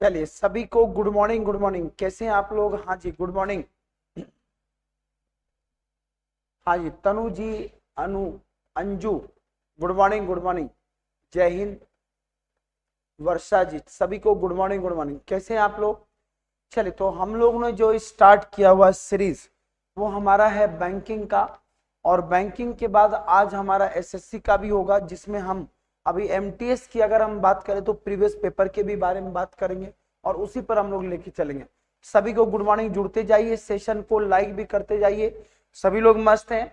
चलिए सभी को गुड मॉर्निंग। गुड मॉर्निंग, कैसे हैं आप लोग? हाँ जी, गुड मॉर्निंग। हाँ जी, Tanu ji, Anu, Anju, good morning. Good morning, जय हिंद। वर्षा जी, सभी को गुड मॉर्निंग। गुड मॉर्निंग, कैसे हैं आप लोग? चलिए, तो हम लोग ने जो स्टार्ट किया हुआ सीरीज वो हमारा है बैंकिंग का। और बैंकिंग के बाद आज हमारा एसएससी का भी होगा, जिसमें हम अभी एमटीएस की अगर हम बात करें तो प्रीवियस पेपर के भी बारे में बात करेंगे और उसी पर हम लोग लेके चलेंगे। सभी को गुड मॉर्निंग, जुड़ते जाइए, सेशन को लाइक भी करते जाइए। सभी लोग मस्त हैं।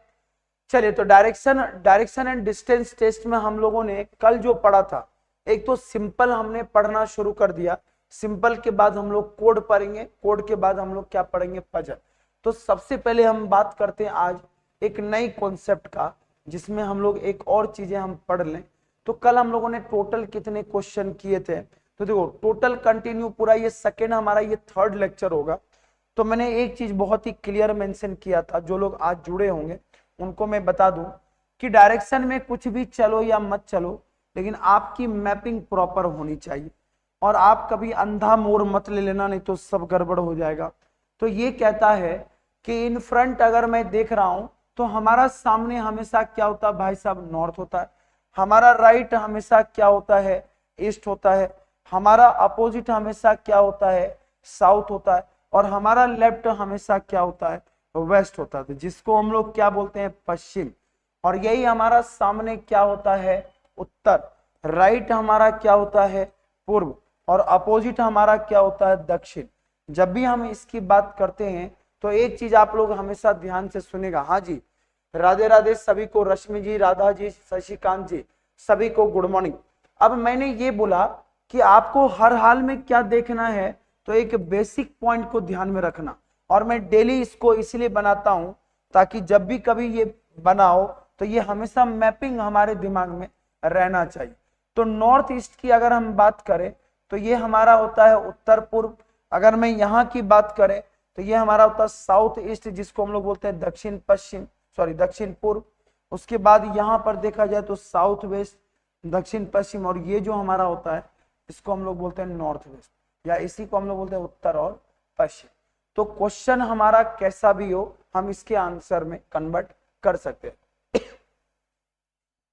चलिए, तो डायरेक्शन एंड डिस्टेंस टेस्ट में हम लोगों ने कल जो पढ़ा था, एक तो सिंपल हमने पढ़ना शुरू कर दिया। सिंपल के बाद हम लोग कोड पढ़ेंगे, कोड के बाद हम लोग क्या पढ़ेंगे? पजल। तो सबसे पहले हम बात करते हैं आज एक नई कॉन्सेप्ट का, जिसमें हम लोग एक और चीजें हम पढ़ लें। तो कल हम लोगों ने टोटल कितने क्वेश्चन किए थे? तो देखो, टोटल कंटिन्यू पूरा ये सेकेंड हमारा ये थर्ड लेक्चर होगा। तो मैंने एक चीज बहुत ही क्लियर मेंशन किया था, जो लोग आज जुड़े होंगे उनको मैं बता दूं कि डायरेक्शन में कुछ भी चलो या मत चलो, लेकिन आपकी मैपिंग प्रॉपर होनी चाहिए। और आप कभी अंधा मोड़ मत ले लेना, नहीं तो सब गड़बड़ हो जाएगा। तो ये कहता है कि इन फ्रंट अगर मैं देख रहा हूं तो हमारा सामने हमेशा क्या होता है भाई साहब? नॉर्थ होता है। हमारा राइट हमेशा क्या होता है? ईस्ट होता है। हमारा अपोजिट हमेशा क्या होता है? साउथ होता है। और हमारा लेफ्ट हमेशा क्या होता है? वेस्ट होता है, जिसको हम लोग क्या बोलते हैं? पश्चिम। और यही हमारा सामने क्या होता है? उत्तर। राइट हमारा क्या होता है? पूर्व। और अपोजिट हमारा क्या होता है? दक्षिण। जब भी हम इसकी बात करते हैं तो एक चीज आप लोग हमेशा ध्यान से सुनेगा। हाँ जी, राधे राधे सभी को, रश्मि जी, राधा जी, शशिकांत जी, सभी को गुड मॉर्निंग। अब मैंने ये बोला कि आपको हर हाल में क्या देखना है, तो एक बेसिक पॉइंट को ध्यान में रखना। और मैं डेली इसको इसलिए बनाता हूं ताकि जब भी कभी ये बनाओ तो ये हमेशा मैपिंग हमारे दिमाग में रहना चाहिए। तो नॉर्थ ईस्ट की अगर हम बात करें तो ये हमारा होता है उत्तर पूर्व। अगर मैं यहाँ की बात करें तो ये हमारा होता है साउथ ईस्ट, जिसको हम लोग बोलते हैं दक्षिण पश्चिम, सॉरी दक्षिण पूर्व। उसके बाद यहाँ पर देखा जाए तो साउथ वेस्ट, दक्षिण पश्चिम। और ये जो हमारा होता है इसको हम लोग बोलते हैं नॉर्थ वेस्ट, या इसी को हम लोग बोलते हैं उत्तर और पश्चिम। तो क्वेश्चन हमारा कैसा भी हो, हम इसके आंसर में कन्वर्ट कर सकते हैं।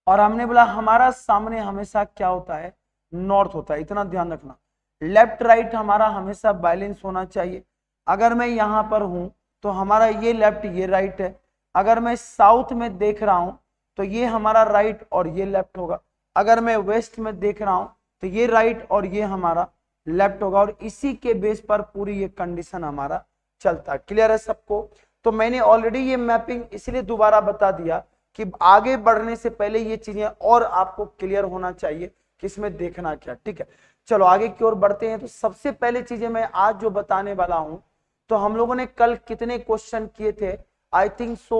और हमने बोला हमारा सामने हमेशा क्या होता है? नॉर्थ होता है, इतना ध्यान रखना। लेफ्ट राइट हमारा हमेशा बैलेंस होना चाहिए। अगर मैं यहां पर हूं तो हमारा ये लेफ्ट ये राइट है। अगर मैं साउथ में देख रहा हूं तो ये हमारा राइट और ये लेफ्ट होगा। अगर मैं वेस्ट में देख रहा हूं तो ये राइट और ये हमारा लेफ्ट होगा। और इसी के बेस पर पूरी ये कंडीशन हमारा चलता है। क्लियर है सबको? तो मैंने ऑलरेडी ये मैपिंग इसलिए दोबारा बता दिया कि आगे बढ़ने से पहले ये चीजें और आपको क्लियर होना चाहिए कि इसमें देखना क्या। ठीक है, चलो आगे की ओर बढ़ते हैं। तो सबसे पहले चीजें मैं आज जो बताने वाला हूं, तो हम लोगों ने कल कितने क्वेश्चन किए थे? आई थिंक सो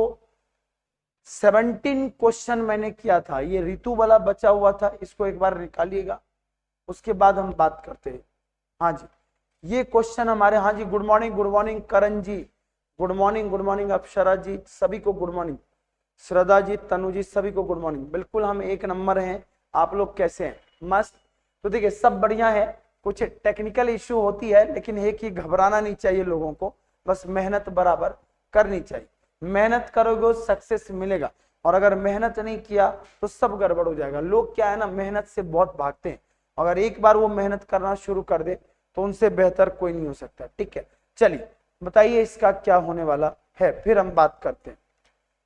17 क्वेश्चन मैंने किया था। ये ऋतु वाला बचा हुआ था, इसको एक बार निकालिएगा, उसके बाद हम बात करते हैं। हाँ जी, ये क्वेश्चन हमारे। हाँ जी, गुड मॉर्निंग। गुड मॉर्निंग करण जी, गुड मॉर्निंग। गुड मॉर्निंग अप्सरा जी, सभी को गुड मॉर्निंग। श्रद्धा जी, तनु जी, सभी को गुड मॉर्निंग। बिल्कुल हम एक नंबर हैं। आप लोग कैसे हैं? मस्त। तो देखिए, सब बढ़िया है। कुछ टेक्निकल इश्यू होती है, लेकिन एक ही घबराना नहीं चाहिए लोगों को, बस मेहनत बराबर करनी चाहिए। मेहनत करोगे सक्सेस मिलेगा, और अगर मेहनत नहीं किया तो सब गड़बड़ हो जाएगा। लोग क्या है ना, मेहनत से बहुत भागते हैं। अगर एक बार वो मेहनत करना शुरू कर दे तो उनसे बेहतर कोई नहीं हो सकता। ठीक है, चलिए बताइए इसका क्या होने वाला है, फिर हम बात करते हैं।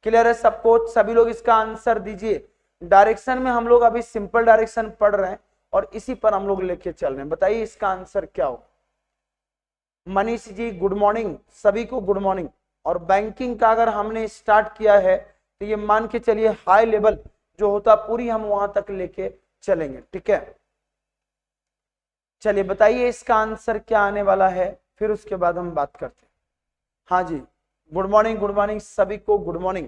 क्लियर है सबको? सभी लोग इसका आंसर दीजिए। डायरेक्शन में हम लोग अभी सिंपल डायरेक्शन पढ़ रहे हैं और इसी पर हम लोग लेके चल रहे हैं। बताइए इसका आंसर क्या होगा? मनीष जी गुड मॉर्निंग, सभी को गुड मॉर्निंग। और बैंकिंग का अगर हमने स्टार्ट किया है तो ये मान के चलिए हाई लेवल जो होता पूरी हम वहां तक लेके चलेंगे। ठीक है, चलिए बताइए इसका आंसर क्या आने वाला है, फिर उसके बाद हम बात करते हैं। हाँ जी, गुड मॉर्निंग। गुड मॉर्निंग सभी को, गुड मॉर्निंग।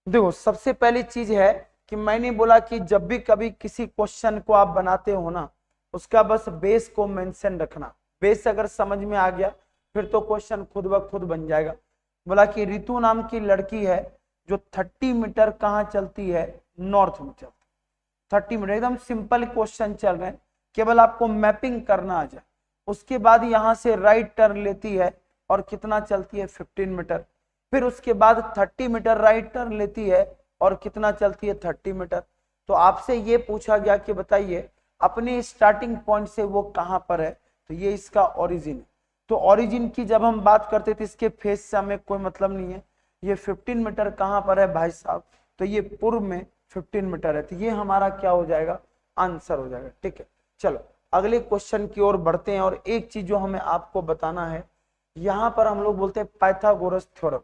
देखो, सबसे पहली चीज है कि मैंने बोला कि जब भी कभी किसी क्वेश्चन को आप बनाते हो ना, उसका बस बेस को मेंशन रखना। बेस अगर समझ में आ गया फिर तो क्वेश्चन खुद ब खुद बन जाएगा। बोला कि ऋतु नाम की लड़की है जो 30 मीटर कहाँ चलती है? नॉर्थ में चलती। 30 मीटर, एकदम सिंपल क्वेश्चन चल रहे हैं। केवल आपको मैपिंग करना आ जाए। उसके बाद यहां से राइट टर्न लेती है और कितना चलती है 15 मीटर। फिर उसके बाद 30 मीटर राइट टर्न लेती है और कितना चलती है 30 मीटर। तो आपसे ये पूछा गया कि बताइए अपने स्टार्टिंग पॉइंट से वो कहां पर है, तो ये इसका ओरिजिन है। तो ओरिजिन की जब हम बात करते थे इसके फेस से हमें कोई मतलब नहीं है। ये 15 मीटर कहां पर है भाई साहब, तो ये पूर्व में 15 मीटर है। तो ये हमारा क्या हो जाएगा, आंसर हो जाएगा। ठीक है, चलो अगले क्वेश्चन की ओर बढ़ते हैं। और एक चीज जो हमें आपको बताना है, यहां पर हम लोग बोलते हैं पाइथागोरस थ्योरम।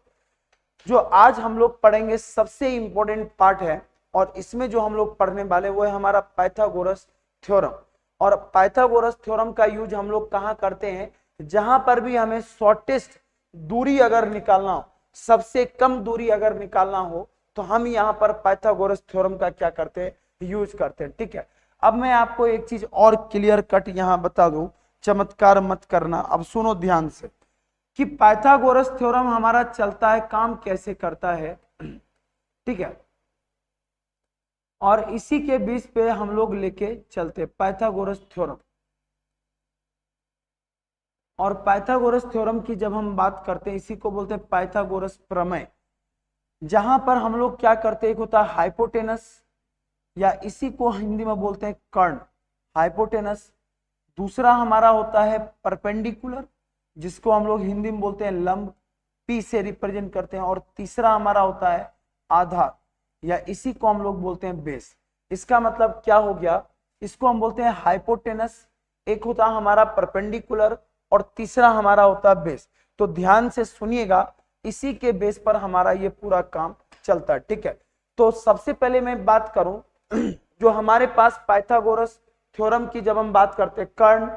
जो आज हम लोग पढ़ेंगे सबसे इंपॉर्टेंट पार्ट है, और इसमें जो हम लोग पढ़ने वाले वो है हमारा पाइथागोरस थ्योरम। और पाइथागोरस थ्योरम का यूज हम लोग कहां करते हैं, जहां पर भी हमें शॉर्टेस्ट दूरी अगर निकालना हो, सबसे कम दूरी अगर निकालना हो, तो हम यहां पर पाइथागोरस थ्योरम का क्या करते हैं, यूज करते हैं। ठीक है, अब मैं आपको एक चीज और क्लियर कट यहां बता दूं, चमत्कार मत करना, अब सुनो ध्यान से कि पाइथागोरस थ्योरम हमारा चलता है, काम कैसे करता है। ठीक है, और इसी के बीच पे हम लोग लेके चलते पाइथागोरस थ्योरम। और पाइथागोरस थ्योरम की जब हम बात करते हैं, इसी को बोलते हैं पाइथागोरस प्रमेय। जहां पर हम लोग क्या करते हैं, एक होता है हाइपोटेनस, या इसी को हिंदी में बोलते हैं कर्ण, हाइपोटेनस। दूसरा हमारा होता है परपेंडिकुलर, जिसको हम लोग हिंदी में बोलते हैं लंब, पी से रिप्रेजेंट करते हैं। और तीसरा हमारा होता है आधार, या इसी को हम लोग बोलते हैं बेस। इसका मतलब क्या हो गया, इसको हम बोलते हैं हाइपोटेनस, एक होता है हमारा परपेंडिकुलर, और तीसरा हमारा होता है बेस। तो ध्यान से सुनिएगा, इसी के बेस पर हमारा ये पूरा काम चलता है। ठीक है, तो सबसे पहले मैं बात करूं जो हमारे पास पाइथागोरस थ्योरम की जब हम बात करते हैं, कर्ण,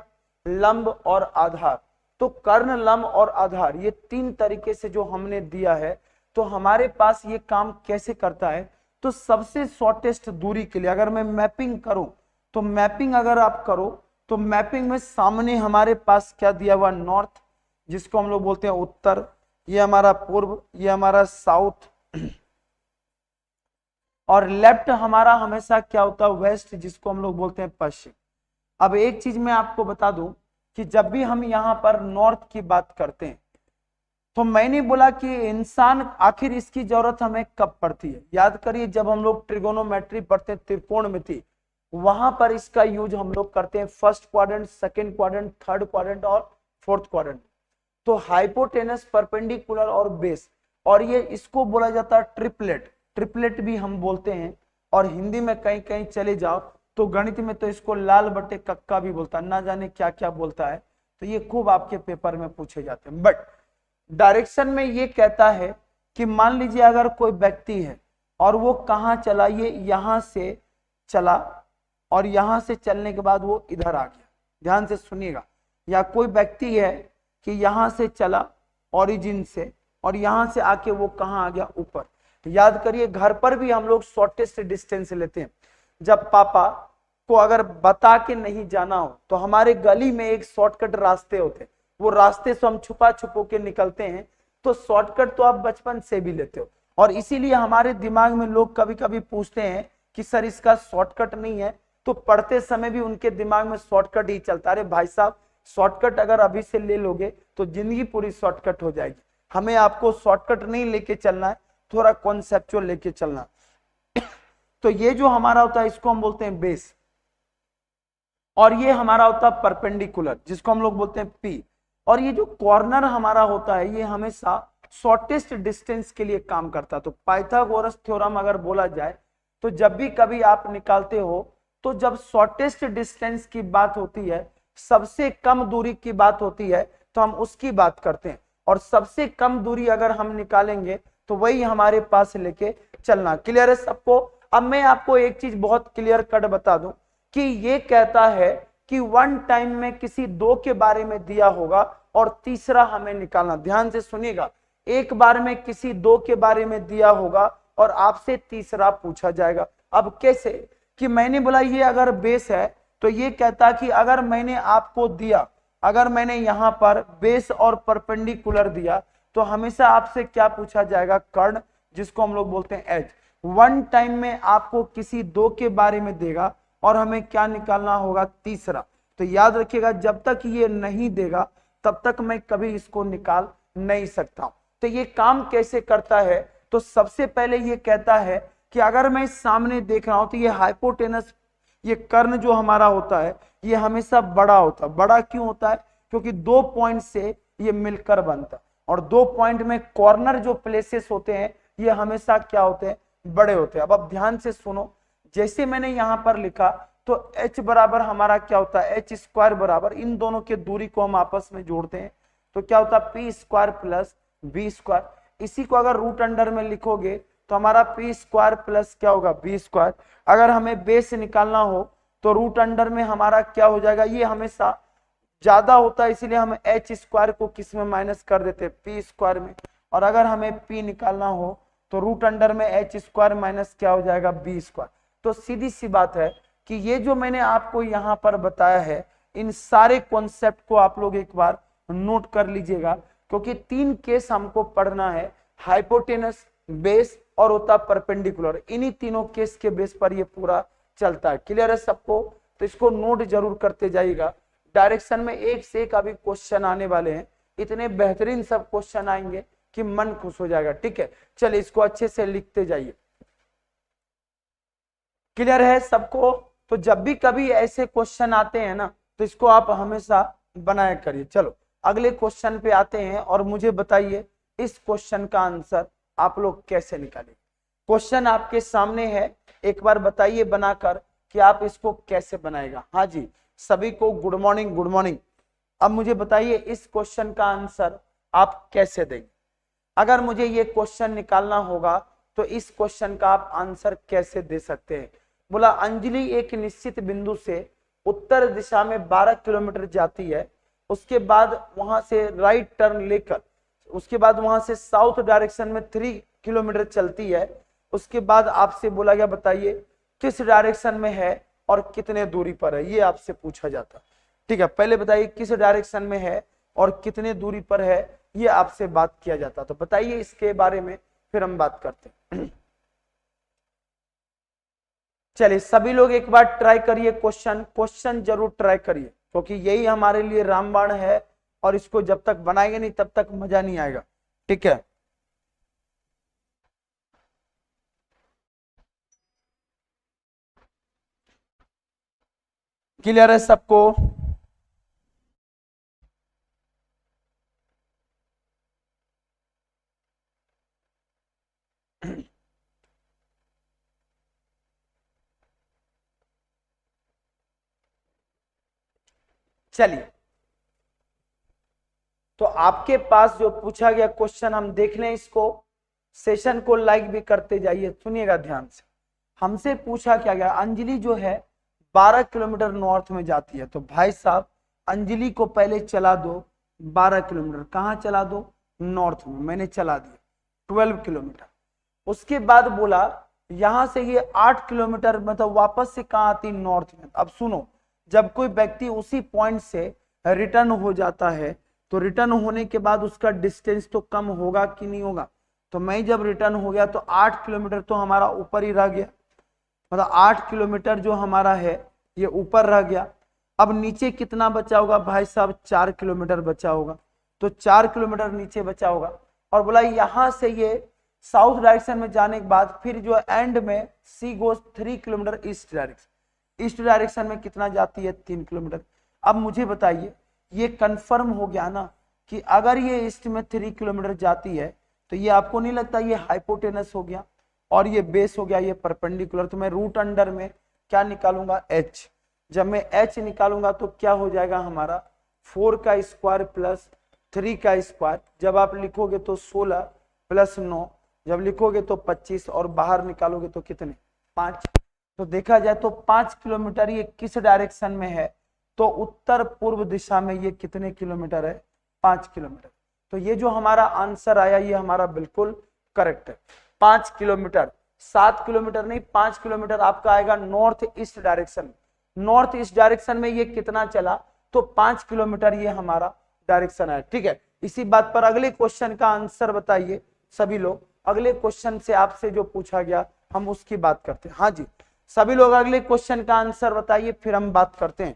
लंब और आधार। तो कर्ण, लंब और आधार ये तीन तरीके से जो हमने दिया है, तो हमारे पास ये काम कैसे करता है। तो सबसे शॉर्टेस्ट दूरी के लिए अगर मैं मैपिंग करूं, तो मैपिंग अगर आप करो, तो मैपिंग में सामने हमारे पास क्या दिया हुआ, नॉर्थ, जिसको हम लोग बोलते हैं उत्तर, ये हमारा पूर्व, ये हमारा साउथ, और लेफ्ट हमारा हमेशा क्या होता है, वेस्ट, जिसको हम लोग बोलते हैं पश्चिम। अब एक चीज मैं आपको बता दूं कि जब भी हम यहां पर नॉर्थ की बात करते हैं, तो मैंने बोला कि इंसान आखिर इसकी जरूरत हमें कब पड़ती है। याद करिए जब हम लोग ट्रिगोनोमेट्री पढ़ते हैं, त्रिकोणमिति, वहां पर इसका यूज हम लोग करते हैं first quadrant, second quadrant, third quadrant और फोर्थ क्वाड्रेंट। तो हाइपोटेनस, परपेंडिकुलर और बेस, और ये इसको बोला जाता है ट्रिपलेट, ट्रिपलेट भी हम बोलते हैं। और हिंदी में कहीं कहीं चले जाओ तो गणित में तो इसको लाल बटे कक्का भी बोलता है, ना जाने क्या क्या बोलता है। तो ये खूब आपके पेपर में पूछे जाते हैं। बट डायरेक्शन में ये कहता है कि मान लीजिए अगर कोई व्यक्ति है और वो कहाँ चला, ये यहां से चला, और यहां से चलने के बाद वो इधर आ गया, ध्यान से सुनिएगा। या कोई व्यक्ति है कि यहां से चला ओरिजिन से, और यहां से आके वो कहां आ गया, ऊपर। याद करिए घर पर भी हम लोग शॉर्टेस्ट डिस्टेंस लेते हैं। जब पापा को अगर बता के नहीं जाना हो, तो हमारे गली में एक शॉर्टकट रास्ते होते हैं, वो रास्ते से हम छुपा छुपो के निकलते हैं। तो शॉर्टकट तो आप बचपन से भी लेते हो, और इसीलिए हमारे दिमाग में लोग कभी कभी पूछते हैं कि सर इसका शॉर्टकट नहीं है, तो पढ़ते समय भी उनके दिमाग में शॉर्टकट ही चलता है। अरे भाई साहब, शॉर्टकट अगर अभी से ले लोगे तो जिंदगी पूरी शॉर्टकट हो जाएगी। हमें आपको शॉर्टकट नहीं लेके चलना है, थोड़ा कॉन्सेप्चुअल लेके चलना। तो ये जो हमारा होता है इसको हम बोलते हैं बेस, और ये हमारा होता है परपेंडिकुलर, जिसको हम लोग बोलते हैं पी। और ये जो कॉर्नर हमारा होता है, ये हमेशा शॉर्टेस्ट डिस्टेंस के लिए काम करता है। तो पाइथागोरस थ्योरम अगर बोला जाए, तो जब भी कभी आप निकालते हो, तो जब शॉर्टेस्ट डिस्टेंस की बात होती है, सबसे कम दूरी की बात होती है, तो हम उसकी बात करते हैं। और सबसे कम दूरी अगर हम निकालेंगे तो वही हमारे पास लेके चलना। क्लियर है सबको। अब मैं आपको एक चीज बहुत क्लियर कट बता दूं कि ये कहता है कि वन टाइम में किसी दो के बारे में दिया होगा और तीसरा हमें निकालना। ध्यान से सुनिएगा, एक बार में किसी दो के बारे में दिया होगा और आपसे तीसरा पूछा जाएगा। अब कैसे कि मैंने बोला ये अगर बेस है, तो ये कहता कि अगर मैंने आपको दिया, अगर मैंने यहां पर बेस और परपेंडिकुलर दिया, तो हमेशा आपसे क्या पूछा जाएगा, कर्ण, जिसको हम लोग बोलते हैं एज। वन टाइम में आपको किसी दो के बारे में देगा और हमें क्या निकालना होगा, तीसरा। तो याद रखिएगा, जब तक ये नहीं देगा तब तक मैं कभी इसको निकाल नहीं सकता। तो ये काम कैसे करता है, तो सबसे पहले ये कहता है कि अगर मैं सामने देख रहा हूं तो ये हाइपोटेनस, ये कर्ण जो हमारा होता है ये हमेशा बड़ा होता है। बड़ा क्यों होता है, क्योंकि 2 पॉइंट से ये मिलकर बनता है, और 2 पॉइंट में कॉर्नर जो प्लेसेस होते हैं ये हमेशा क्या होते हैं, बड़े होते हैं। अब आप ध्यान से सुनो, जैसे मैंने यहां पर लिखा तो h बराबर हमारा क्या होता है, एच स्क्वायर बराबर, इन दोनों की दूरी को हम आपस में जोड़ते हैं तो क्या होता है, p square plus b square. इसी को अगर रूट अंडर में लिखोगे तो हमारा पी स्क्वायर प्लस क्या होगा, बी स्क्वायर। अगर हमें बेस निकालना हो तो रूट अंडर में हमारा क्या हो जाएगा, ये हमेशा ज्यादा होता है इसलिए हम एच स्क्वायर को किस में माइनस कर देते हैं, पी स्क्वायर में। और अगर हमें पी निकालना हो तो रूट अंडर में एच स्क्वायर माइनस क्या हो जाएगा, बी स्क्वायर। तो सीधी सी बात है कि ये जो मैंने आपको यहां पर बताया है, इन सारे कॉन्सेप्ट को आप लोग एक बार नोट कर लीजिएगा, क्योंकि 3 केस हमको पढ़ना है, हाइपोटेनस, बेस और होता परपेंडिकुलर। इन्हीं तीनों केस के बेस पर ये पूरा चलता है। क्लियर है सबको, तो इसको नोट जरूर करते जाइएगा। डायरेक्शन में एक से एक अभी क्वेश्चन आने वाले हैं, इतने बेहतरीन सब क्वेश्चन आएंगे कि मन खुश हो जाएगा। ठीक है, चलिए इसको अच्छे से लिखते जाइए। क्लियर है सबको, तो जब भी कभी ऐसे क्वेश्चन आते हैं ना तो इसको आप हमेशा बनाया करिए। चलो अगले क्वेश्चन पे आते हैं और मुझे बताइए इस क्वेश्चन का आंसर आप लोग कैसे निकालेंगे। क्वेश्चन आपके सामने है, एक बार बताइए बनाकर कि आप इसको कैसे बनाएगा। हाँ जी, सभी को गुड मॉर्निंग, गुड मॉर्निंग। अब मुझे बताइए इस क्वेश्चन का आंसर आप कैसे देंगे। अगर मुझे ये क्वेश्चन निकालना होगा तो इस क्वेश्चन का आप आंसर कैसे दे सकते हैं। बोला अंजलि एक निश्चित बिंदु से उत्तर दिशा में 12 किलोमीटर जाती है, उसके बाद वहां से राइट टर्न लेकर उसके बाद वहां से साउथ डायरेक्शन में 3 किलोमीटर चलती है। उसके बाद आपसे बोला गया बताइए किस डायरेक्शन में है और कितने दूरी पर है, ये आपसे पूछा जाता। ठीक है, पहले बताइए किस डायरेक्शन में है और कितने दूरी पर है, ये आपसे बात किया जाता। तो बताइए इसके बारे में, फिर हम बात करते हैं। चलिए सभी लोग एक बार ट्राई करिए, क्वेश्चन जरूर ट्राई करिए, क्योंकि यही हमारे लिए रामबाण है और इसको जब तक बनाएंगे नहीं तब तक मजा नहीं आएगा। ठीक है, क्लियर है सबको। चलिए, तो आपके पास जो पूछा गया क्वेश्चन हम देख लें इसको, सेशन को लाइक भी करते जाइए, सुनिएगा ध्यान से। हमसे पूछा क्या गया, अंजलि जो है 12 किलोमीटर नॉर्थ में जाती है। तो भाई साहब अंजलि को पहले चला दो 12 किलोमीटर, कहाँ चला दो, नॉर्थ में। मैंने चला दिया 12 किलोमीटर। उसके बाद बोला यहां से ये 8 किलोमीटर, मतलब वापस से कहाँ आती, नॉर्थ में। अब सुनो, जब कोई व्यक्ति उसी पॉइंट से रिटर्न हो जाता है तो रिटर्न होने के बाद उसका डिस्टेंस तो कम होगा कि नहीं होगा। तो मैं जब रिटर्न हो गया तो 8 किलोमीटर तो हमारा ऊपर ही रह गया, मतलब 8 किलोमीटर जो हमारा है ये ऊपर रह गया। अब नीचे कितना बचा होगा भाई साहब, 4 किलोमीटर बचा होगा। तो 4 किलोमीटर नीचे बचा होगा। और बोला यहां से ये साउथ डायरेक्शन में जाने के बाद फिर जो एंड में C goes 3 kilometre east direction. East direction में कितना जाती है, 3 किलोमीटर। अब मुझे बताइए ये कंफर्म हो गया ना कि अगर ये ईस्ट में 3 किलोमीटर जाती है तो ये आपको नहीं लगता ये हाइपोटेनस हो गया और ये बेस हो गया ये परपेंडिकुलर। तो मैं रूट अंडर में क्या निकालूंगा, एच। जब मैं एच निकालूंगा तो क्या हो जाएगा हमारा 4 का स्क्वायर प्लस 3 का स्क्वायर। जब आप लिखोगे तो 16 प्लस 9, जब लिखोगे तो 25 और बाहर निकालोगे तो कितने, 5। तो देखा जाए तो 5 किलोमीटर ये किस डायरेक्शन में है, तो उत्तर पूर्व दिशा में ये कितने किलोमीटर है, 5 किलोमीटर। तो ये जो हमारा आंसर आया ये हमारा बिल्कुल करेक्ट है, 5 किलोमीटर। 7 किलोमीटर नहीं, 5 किलोमीटर आपका आएगा north east direction. North east direction में ये कितना चला, तो 5 किलोमीटर ये हमारा डायरेक्शन है। ठीक है, इसी बात पर अगले क्वेश्चन का आंसर बताइए सभी लोग। अगले क्वेश्चन से आपसे जो पूछा गया हम उसकी बात करते हैं। हाँ जी, सभी लोग अगले क्वेश्चन का आंसर बताइए, फिर हम बात करते हैं।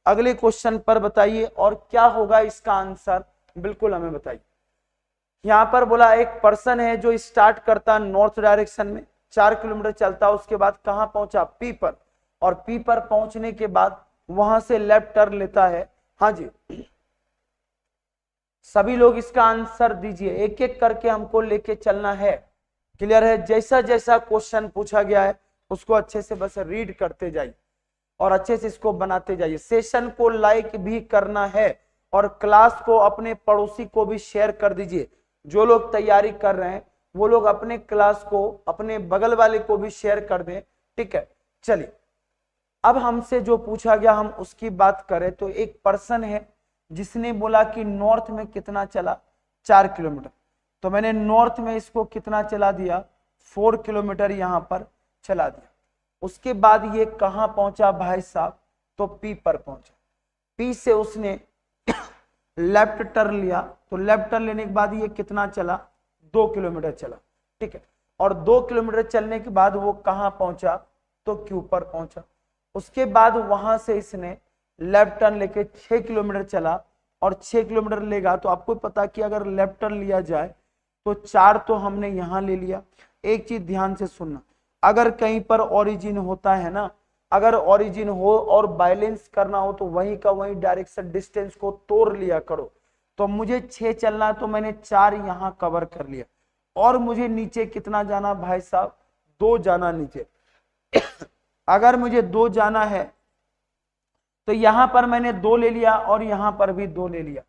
अगले क्वेश्चन पर बताइए और क्या होगा इसका आंसर, बिल्कुल हमें बताइए। यहां पर बोला एक पर्सन है जो स्टार्ट करता नॉर्थ डायरेक्शन में, 4 किलोमीटर चलता, उसके बाद कहां पहुंचा, पी पर, और पी पर पहुंचने के बाद वहां से लेफ्ट टर्न लेता है। हाँ जी, सभी लोग इसका आंसर दीजिए, एक एक करके हमको लेके चलना है। क्लियर है? जैसा जैसा क्वेश्चन पूछा गया है उसको अच्छे से बस रीड करते जाइए और अच्छे से इसको बनाते जाइए। सेशन को लाइक भी करना है और क्लास को अपने पड़ोसी को भी शेयर कर दीजिए। जो लोग तैयारी कर रहे हैं वो लोग अपने क्लास को अपने बगल वाले को भी शेयर कर दें। ठीक है, चलिए अब हमसे जो पूछा गया हम उसकी बात करें तो एक पर्सन है जिसने बोला कि नॉर्थ में कितना चला, 4 किलोमीटर। तो मैंने नॉर्थ में इसको कितना चला दिया, 4 किलोमीटर यहां पर चला दिया। उसके बाद ये कहां पहुंचा भाई साहब, तो पी पर पहुंचा। पी से उसने लेफ्ट टर्न लिया, तो लेफ्ट टर्न लेने के बाद ये कितना चला, 2 किलोमीटर चला। ठीक है, और 2 किलोमीटर चलने के बाद वो कहां पहुंचा, तो क्यू पर पहुंचा। उसके बाद वहां से इसने लेफ्ट टर्न लेके 6 किलोमीटर चला, और 6 किलोमीटर लेगा तो आपको पता कि अगर लेफ्ट टर्न लिया जाए तो 4 तो हमने यहां ले लिया। एक चीज ध्यान से सुनना, अगर कहीं पर ओरिजिन होता है ना, अगर ओरिजिन हो और बैलेंस करना हो तो वहीं का वहीं डायरेक्शन डिस्टेंस को तोड़ लिया करो। तो मुझे 6 चलना है तो मैंने 4 यहां कवर कर लिया, और मुझे नीचे कितना जाना भाई साहब, 2 जाना नीचे। अगर मुझे 2 जाना है तो यहां पर मैंने 2 ले लिया और यहां पर भी 2 ले लिया,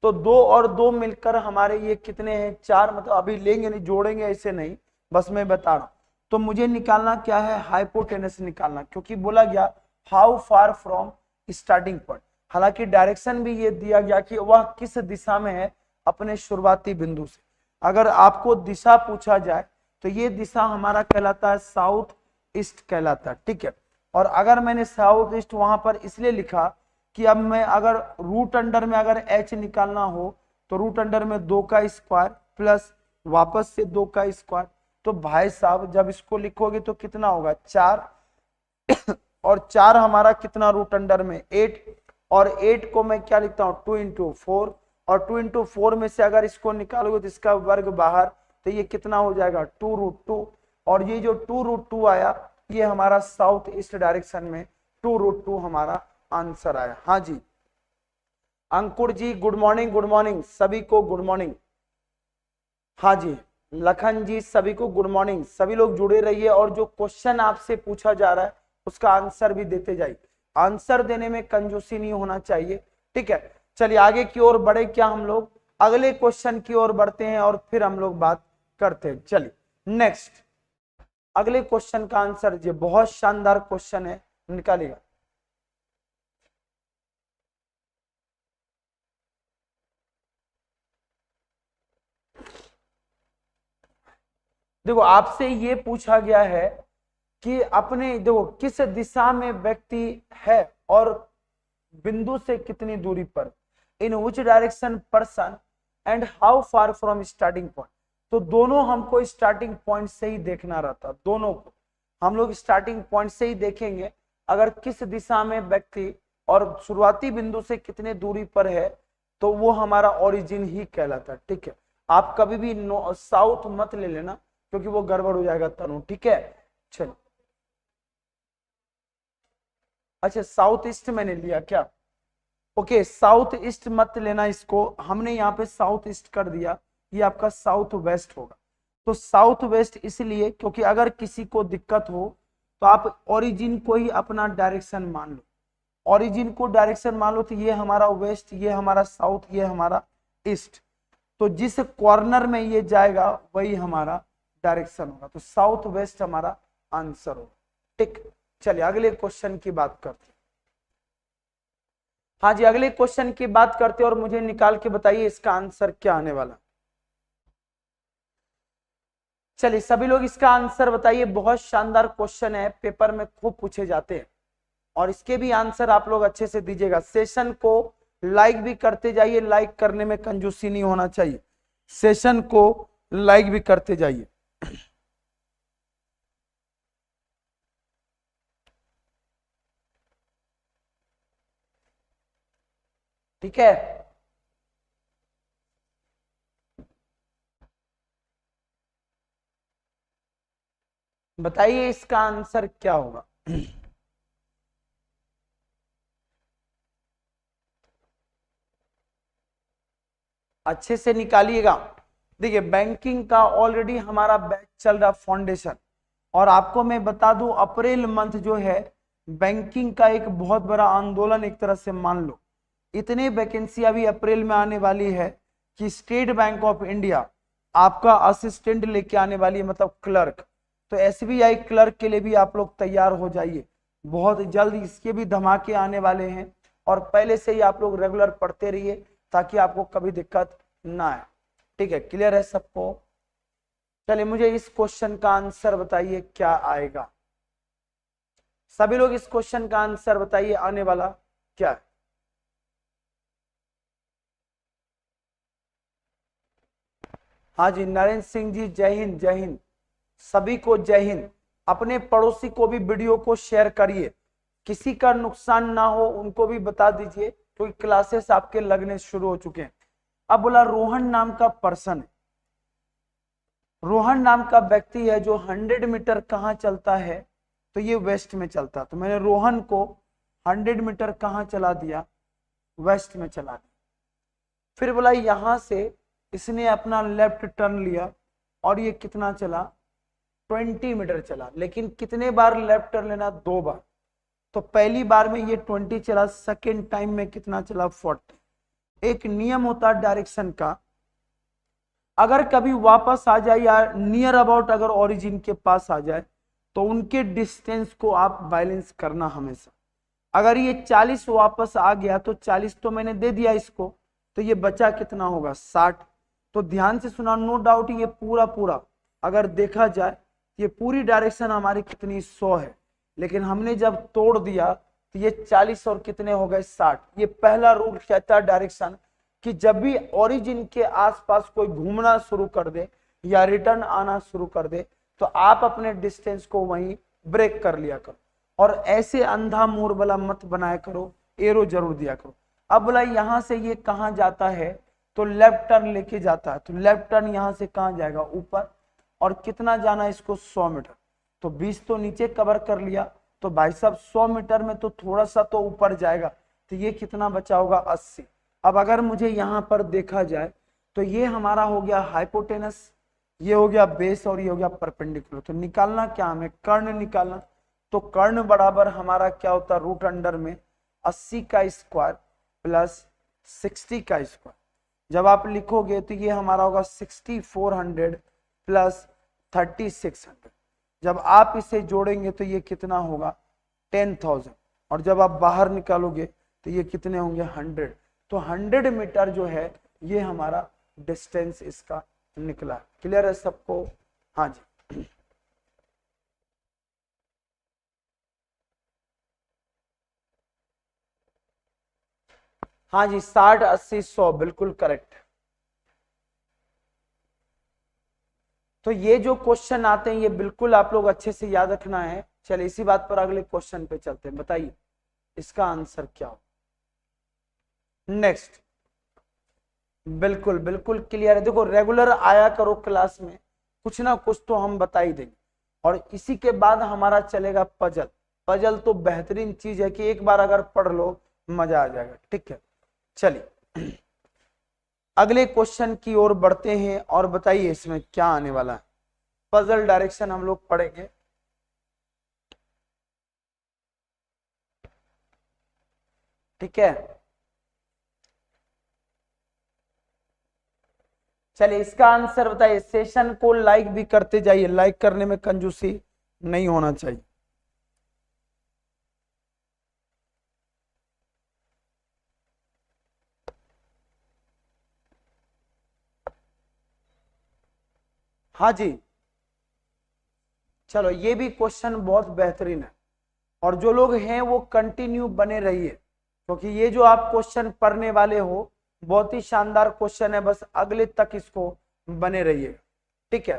तो 2 और 2 मिलकर हमारे ये कितने हैं, 4। मतलब अभी लेंगे नहीं, जोड़ेंगे ऐसे नहीं, बस मैं बता रहा हूं। तो मुझे निकालना क्या है, हाइपोटेनस निकालना, क्योंकि बोला गया how far from starting point. हालांकि डायरेक्शन भी ये दिया गया कि वह किस दिशा में है अपने शुरुआती बिंदु से। अगर आपको दिशा पूछा जाए तो ये दिशा हमारा कहलाता है साउथ ईस्ट कहलाता है। ठीक है, और अगर मैंने साउथ ईस्ट वहां पर इसलिए लिखा कि अब मैं अगर रूट अंडर में अगर एच निकालना हो तो रूट अंडर में 2 का स्क्वायर प्लस वापस से 2 का स्क्वायर। तो भाई साहब जब इसको लिखोगे तो कितना होगा, 4 और 4 हमारा कितना रूट अंडर में 8, और 8 को मैं क्या लिखता हूँ 2 इंटू 4, और 2 इंटू 4 में से अगर इसको निकालोगे तो इसका वर्ग बाहर, तो ये कितना हो जाएगा 2√2, और ये जो 2√2 आया ये हमारा साउथ ईस्ट डायरेक्शन में 2√2 हमारा आंसर आया। हाँ जी, अंकुर जी गुड मॉर्निंग, गुड मॉर्निंग सभी को, गुड मॉर्निंग। हाँ जी, लखन जी सभी को गुड मॉर्निंग। सभी लोग जुड़े रहिए और जो क्वेश्चन आपसे पूछा जा रहा है उसका आंसर भी देते जाइए। आंसर देने में कंजूसी नहीं होना चाहिए। ठीक है, चलिए आगे की ओर बढ़े, क्या हम लोग अगले क्वेश्चन की ओर बढ़ते हैं और फिर हम लोग बात करते हैं। चलिए नेक्स्ट अगले क्वेश्चन का आंसर, ये बहुत शानदार क्वेश्चन है, निकालिएगा। देखो आपसे ये पूछा गया है कि अपने देखो किस दिशा में व्यक्ति है और बिंदु से कितनी दूरी पर, in which direction person and how far from starting point. तो दोनों हमको स्टार्टिंग पॉइंट से ही देखना रहता, दोनों को हम लोग स्टार्टिंग पॉइंट से ही देखेंगे। अगर किस दिशा में व्यक्ति और शुरुआती बिंदु से कितने दूरी पर है तो वो हमारा ओरिजिन ही कहलाता है। ठीक है, आप कभी भी साउथ मत ले लेना क्योंकि वो गड़बड़ हो जाएगा तनु। ठीक है, चल अच्छा साउथ ईस्ट मैंने लिया क्या, ओके साउथ ईस्ट मत लेना, इसको हमने यहाँ पे साउथ ईस्ट कर दिया, ये आपका साउथ वेस्ट होगा। तो साउथ वेस्ट इसलिए क्योंकि अगर किसी को दिक्कत हो तो आप ओरिजिन को ही अपना डायरेक्शन मान लो, ओरिजिन को डायरेक्शन मान लो, तो ये हमारा वेस्ट, ये हमारा साउथ, ये हमारा ईस्ट, तो जिस कॉर्नर में ये जाएगा वही हमारा डायरेक्शन होगा, तो साउथ वेस्ट हमारा आंसर होगा। ठीक, चलिए अगले क्वेश्चन की बात करते हैं। हाँ जी, अगले क्वेश्चन की बात करते हैं और मुझे निकाल के बताइए इसका आंसर क्या आने वाला। चलिए सभी लोग इसका आंसर बताइए, बहुत शानदार क्वेश्चन है, पेपर में खूब पूछे जाते हैं और इसके भी आंसर आप लोग अच्छे से दीजिएगा। सेशन को लाइक भी करते जाइए, लाइक करने में कंजूसी नहीं होना चाहिए, सेशन को लाइक भी करते जाइए। ठीक है, बताइए इसका आंसर क्या होगा। अच्छे से निकालिएगा। देखिए बैंकिंग का ऑलरेडी हमारा बैच चल रहा फाउंडेशन, और आपको मैं बता दूं अप्रैल मंथ जो है बैंकिंग का एक बहुत बड़ा आंदोलन एक तरह से मान लो। इतने वैकेंसी अभी अप्रैल में आने वाली है कि स्टेट बैंक ऑफ इंडिया आपका असिस्टेंट लेके आने वाली है, मतलब क्लर्क। तो एसबीआई क्लर्क के लिए भी आप लोग तैयार हो जाइए, बहुत जल्द इसके भी धमाके आने वाले हैं। और पहले से ही आप लोग रेगुलर पढ़ते रहिए ताकि आपको कभी दिक्कत ना आए। ठीक है, क्लियर है सबको? चलिए मुझे इस क्वेश्चन का आंसर बताइए क्या आएगा। सभी लोग इस क्वेश्चन का आंसर बताइए, आने वाला क्या है। हाँ जी नरेंद्र सिंह जी, जय हिंद जय हिंद, सभी को जय हिंद। अपने पड़ोसी को भी वीडियो को शेयर करिए, किसी का नुकसान ना हो उनको भी बता दीजिए, क्योंकि क्लासेस आपके लगने शुरू हो चुके हैं। अब बोला रोहन नाम का पर्सन है, रोहन नाम का व्यक्ति है जो 100 मीटर कहाँ चलता है, तो ये वेस्ट में चलता। तो मैंने रोहन को 100 मीटर कहाँ चला दिया, वेस्ट में चला दिया। फिर बोला यहां से इसने अपना लेफ्ट टर्न लिया और ये कितना चला, 20 मीटर चला। लेकिन कितने बार लेफ्ट टर्न लेना, 2 बार। तो पहली बार में ये 20 चला, सेकेंड टाइम में कितना चला, 40। एक नियम होता है डायरेक्शन का, अगर कभी वापस आ जाए या नियर अबाउट अगर ओरिजिन के पास आ जाए तो उनके डिस्टेंस को आप बैलेंस करना हमेशा। अगर ये 40 वापस आ गया तो 40 तो मैंने दे दिया इसको, तो ये बचा कितना होगा, 60। तो ध्यान से सुना, नो डाउट ये पूरा पूरा अगर देखा जाए ये पूरी डायरेक्शन हमारी कितनी 100 है, लेकिन हमने जब तोड़ दिया तो ये 40 और कितने हो गए, 60। ये पहला रूल कहता है डायरेक्शन कि जब भी ओरिजिन के आसपास कोई घूमना शुरू कर दे या रिटर्न आना शुरू कर दे तो आप अपने डिस्टेंस को वहीं ब्रेक कर लिया करो, और ऐसे अंधा मोर वाला मत बनाया करो, एरो जरूर दिया करो। अब बोला यहां से ये कहां जाता है, तो लेफ्ट टर्न लेके जाता है। तो लेफ्ट टर्न यहां से कहां जाएगा, ऊपर। और कितना जाना इसको, 100 मीटर। तो 20 तो नीचे कवर कर लिया, तो भाई साहब 100 मीटर में तो थोड़ा सा तो ऊपर जाएगा, तो ये कितना बचा होगा, 80। अब अगर मुझे यहां पर देखा जाए तो ये हमारा हो गया हाइपोटेनस, ये हो गया बेस, और ये हो गया परपेंडिकुलर। तो निकालना क्या हमें, कर्ण निकालना। तो कर्ण बराबर हमारा क्या होता है, रूट अंडर में 80 का स्क्वायर प्लस 60 का स्क्वायर। जब आप लिखोगे तो ये हमारा होगा 6400 प्लस 3600। जब आप इसे जोड़ेंगे तो ये कितना होगा, 10,000। और जब आप बाहर निकालोगे तो ये कितने होंगे, 100। तो 100 मीटर जो है ये हमारा डिस्टेंस इसका निकला। क्लियर है सबको? हाँ जी। हाँ जी 60 80 100 बिल्कुल करेक्ट। तो ये जो क्वेश्चन आते हैं ये बिल्कुल आप लोग अच्छे से याद रखना है। चलिए इसी बात पर अगले क्वेश्चन पे चलते हैं, बताइए इसका आंसर क्या हो। नेक्स्ट, बिल्कुल बिल्कुल क्लियर है। देखो रेगुलर आया करो क्लास में, कुछ ना कुछ तो हम बता ही देंगे। और इसी के बाद हमारा चलेगा पजल। पजल तो बेहतरीन चीज है कि एक बार अगर पढ़ लो मजा आ जाएगा। ठीक है, चलिए अगले क्वेश्चन की ओर बढ़ते हैं और बताइए इसमें क्या आने वाला है। पजल डायरेक्शन हम लोग पढ़ेंगे। ठीक है, चलिए इसका आंसर बताइए। सेशन को लाइक भी करते जाइए, लाइक करने में कंजूसी नहीं होना चाहिए। हाँ जी, चलो ये भी क्वेश्चन बहुत बेहतरीन है, और जो लोग हैं वो कंटिन्यू बने रहिए, क्योंकि ये जो आप क्वेश्चन पढ़ने वाले हो बहुत ही शानदार क्वेश्चन है। बस अगले तक इसको बने रहिए। ठीक है,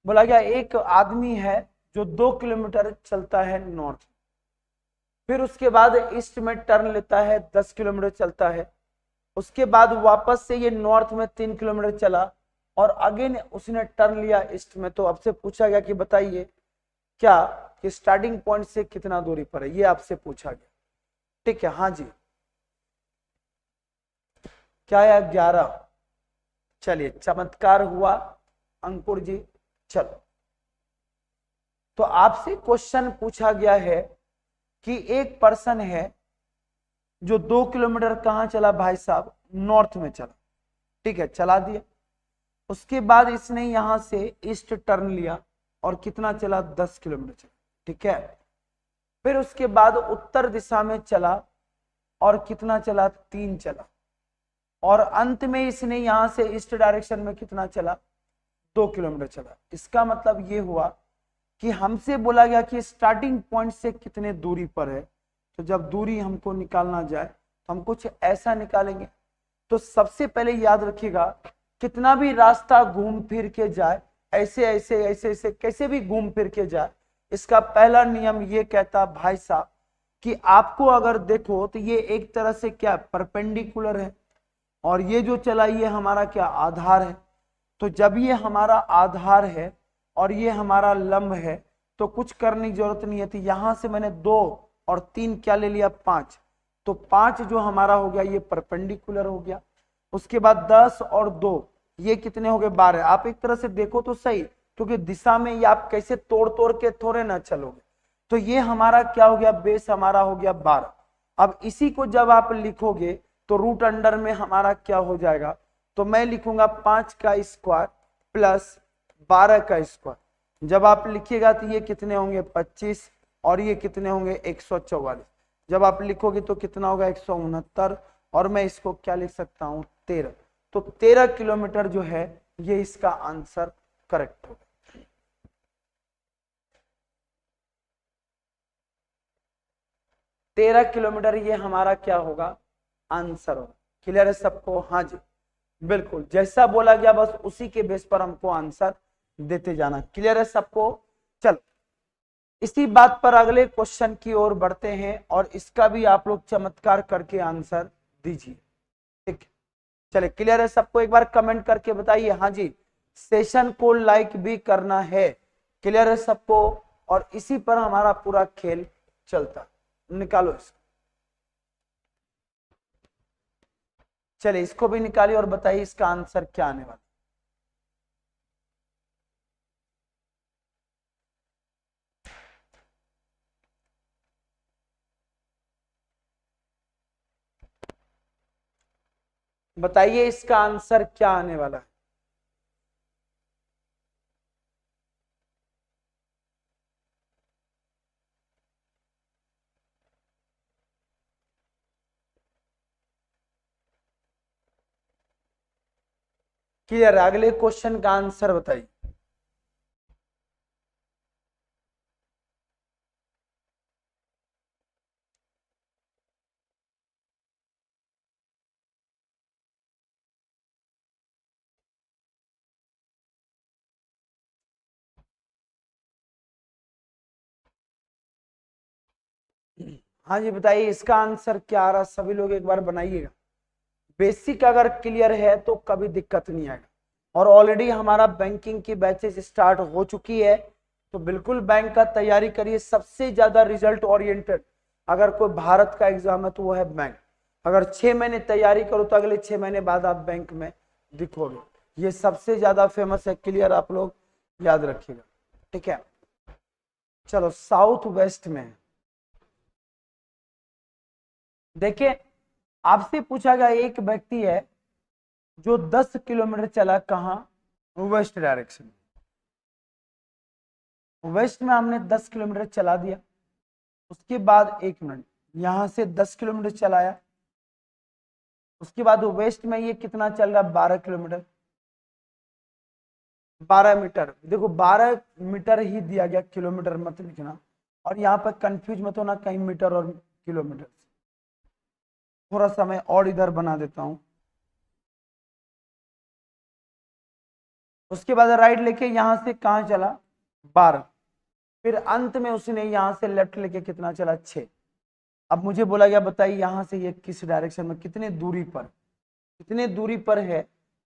बोला गया एक आदमी है जो 2 किलोमीटर चलता है नॉर्थ, फिर उसके बाद ईस्ट में टर्न लेता है, 10 किलोमीटर चलता है। उसके बाद वापस से ये नॉर्थ में 3 किलोमीटर चला और अगेन उसने टर्न लिया ईस्ट में। तो आपसे पूछा गया कि बताइए क्या कि स्टार्टिंग पॉइंट से कितना दूरी पर है, ये आपसे पूछा गया। ठीक है, हाँ जी, क्या है 11। चलिए, चमत्कार हुआ अंकुर जी। चलो, तो आपसे क्वेश्चन पूछा गया है कि एक पर्सन है जो 2 किलोमीटर कहां चला भाई साहब, नॉर्थ में चला। ठीक है, चला दिया। उसके बाद इसने यहां से ईस्ट टर्न लिया और कितना चला, 10 किलोमीटर चला। ठीक है, फिर उसके बाद उत्तर दिशा में चला और कितना चला, 3 चला। और अंत में इसने यहां से ईस्ट डायरेक्शन में कितना चला, 2 किलोमीटर चला। इसका मतलब ये हुआ कि हमसे बोला गया कि स्टार्टिंग पॉइंट से कितने दूरी पर है। तो जब दूरी हमको निकालना जाए तो हम कुछ ऐसा निकालेंगे। तो सबसे पहले याद रखिएगा, कितना भी रास्ता घूम फिर के जाए, ऐसे ऐसे ऐसे ऐसे कैसे भी घूम फिर के जाए, इसका पहला नियम ये कहता भाई साहब कि आपको अगर देखो तो ये एक तरह से क्या परपेंडिकुलर है और ये जो चला ये हमारा क्या आधार है। तो जब ये हमारा आधार है और ये हमारा लंब है तो कुछ करने की जरूरत नहीं है। तो यहां से मैंने 2 और 3 क्या ले लिया, 5। तो 5 जो हमारा हो गया ये परपेंडिकुलर हो गया। उसके बाद 10 और 2 ये कितने हो गए, 12। आप एक तरह से देखो तो सही, क्योंकि दिशा में ये आप कैसे तोड़ तोड़ के थोड़े ना चलोगे। तो ये हमारा क्या हो गया, बेस हमारा हो गया 12। अब इसी को जब आप लिखोगे तो रूट अंडर में हमारा क्या हो जाएगा, तो मैं लिखूंगा 5 का स्क्वायर प्लस 12 का स्क्वायर। जब आप लिखिएगा तो ये कितने होंगे, 25 और ये कितने होंगे, 144। जब आप लिखोगे तो कितना होगा, 169। और मैं इसको क्या लिख सकता हूं, 13। तो 13 किलोमीटर जो है ये इसका आंसर करेक्ट होगा। 13 किलोमीटर ये हमारा क्या होगा, आंसर होगा। क्लियर है सबको, हाँ जी बिल्कुल, जैसा बोला गया बस उसी के बेस पर हमको आंसर देते जाना। क्लियर है सबको। चलो, इसी बात पर अगले क्वेश्चन की ओर बढ़ते हैं और इसका भी आप लोग चमत्कार करके आंसर दीजिए। ठीक, चले, क्लियर है सबको, एक बार कमेंट करके बताइए हाँ जी। सेशन को लाइक भी करना है। क्लियर है सबको, और इसी पर हमारा पूरा खेल चलता। निकालो इसको, चलिए इसको भी निकालिए और बताइए इसका आंसर क्या आने वाला। बताइए इसका आंसर क्या आने वाला है। क्लियर, अगले क्वेश्चन का आंसर बताइए। हाँ जी बताइए इसका आंसर क्या आ रहा, सभी लोग एक बार बनाइएगा। बेसिक अगर क्लियर है तो कभी दिक्कत नहीं आएगा। और ऑलरेडी हमारा बैंकिंग की बैचेस स्टार्ट हो चुकी है, तो बिल्कुल बैंक का तैयारी करिए। सबसे ज्यादा रिजल्ट ओरिएंटेड अगर कोई भारत का एग्जाम है तो वो है बैंक। अगर 6 महीने तैयारी करो तो अगले 6 महीने बाद आप बैंक में दिखोगे। ये सबसे ज्यादा फेमस है, क्लियर, आप लोग याद रखिएगा। ठीक है, चलो साउथ वेस्ट में देखिए, आपसे पूछा गया एक व्यक्ति है जो 10 किलोमीटर चला, कहां, वेस्ट डायरेक्शन। वेस्ट में हमने 10 किलोमीटर चला दिया। उसके बाद 1 मिनट यहां से 10 किलोमीटर चलाया। उसके बाद वेस्ट में ये कितना चल रहा, 12 किलोमीटर, 12 मीटर। देखो 12 मीटर ही दिया गया, किलोमीटर मत लिखना। और यहाँ पर कंफ्यूज मत होना कहीं मीटर और किलोमीटर। थोड़ा सा मैं और इधर बना देता हूं। उसके बाद राइट लेके यहां से कहां चला, 12। फिर अंत में उसने यहां से लेफ्ट लेके कितना चला, 6। अब मुझे बोला गया बताइए यहाँ से ये किस डायरेक्शन में कितने दूरी पर है।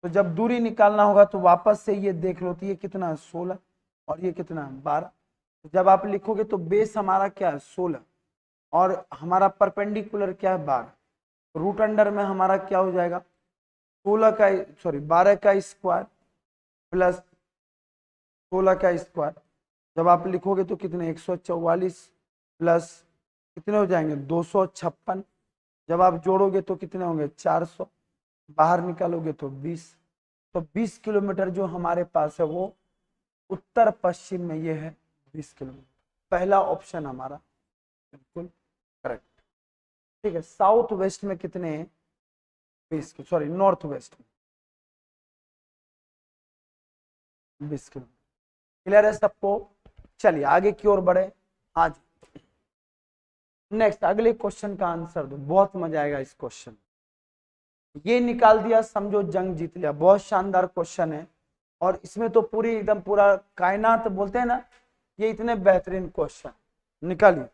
तो जब दूरी निकालना होगा तो वापस से ये देख लो, तो ये कितना 16 और ये कितना 12। तो जब आप लिखोगे तो बेस हमारा क्या है 16 और हमारा परपेंडिकुलर क्या है 12। रूट अंडर में हमारा क्या हो जाएगा 12 का स्क्वायर प्लस 16 का स्क्वायर। जब आप लिखोगे तो कितने 144 प्लस कितने हो जाएंगे 256। जब आप जोड़ोगे तो कितने होंगे 400, बाहर निकालोगे तो 20। तो 20 किलोमीटर जो हमारे पास है वो उत्तर पश्चिम में ये है 20 किलोमीटर। पहला ऑप्शन हमारा बिल्कुल करेक्ट। ठीक है, साउथ वेस्ट में कितने 20 नॉर्थ वेस्ट में 20 किलोमीटर। क्लियर है सबको? चलिए आगे की ओर बढ़े। आज नेक्स्ट अगले क्वेश्चन का आंसर दो, बहुत मजा आएगा इस क्वेश्चन। ये निकाल दिया समझो जंग जीत लिया, बहुत शानदार क्वेश्चन है और इसमें तो पूरी एकदम पूरा कायनात बोलते हैं ना, ये इतने बेहतरीन क्वेश्चन निकालिए।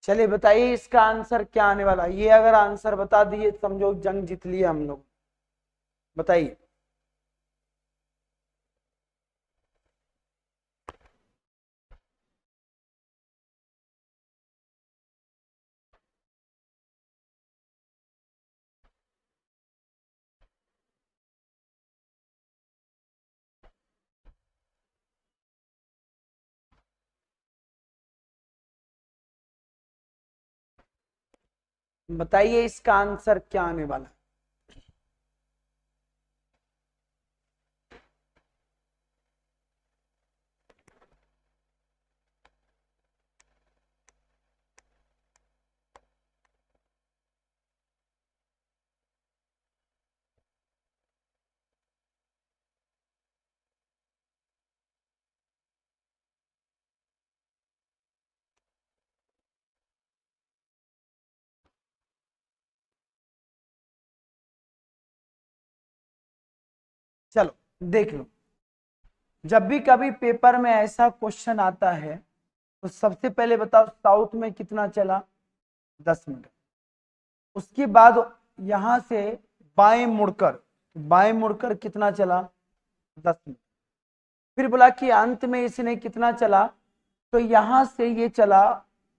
चलिए बताइए इसका आंसर क्या आने वाला है। ये अगर आंसर बता दिए समझो जंग जीत लिया हम लोग। बताइए। बताइए इसका आंसर क्या आने वाला है। चलो देख लो, जब भी कभी पेपर में ऐसा क्वेश्चन आता है तो सबसे पहले बताओ साउथ में कितना चला 10 मीटर। उसके बाद यहां से बाएं मुड़कर कितना चला 10 मीटर। फिर बोला कि अंत में इसने कितना चला, तो यहां से ये चला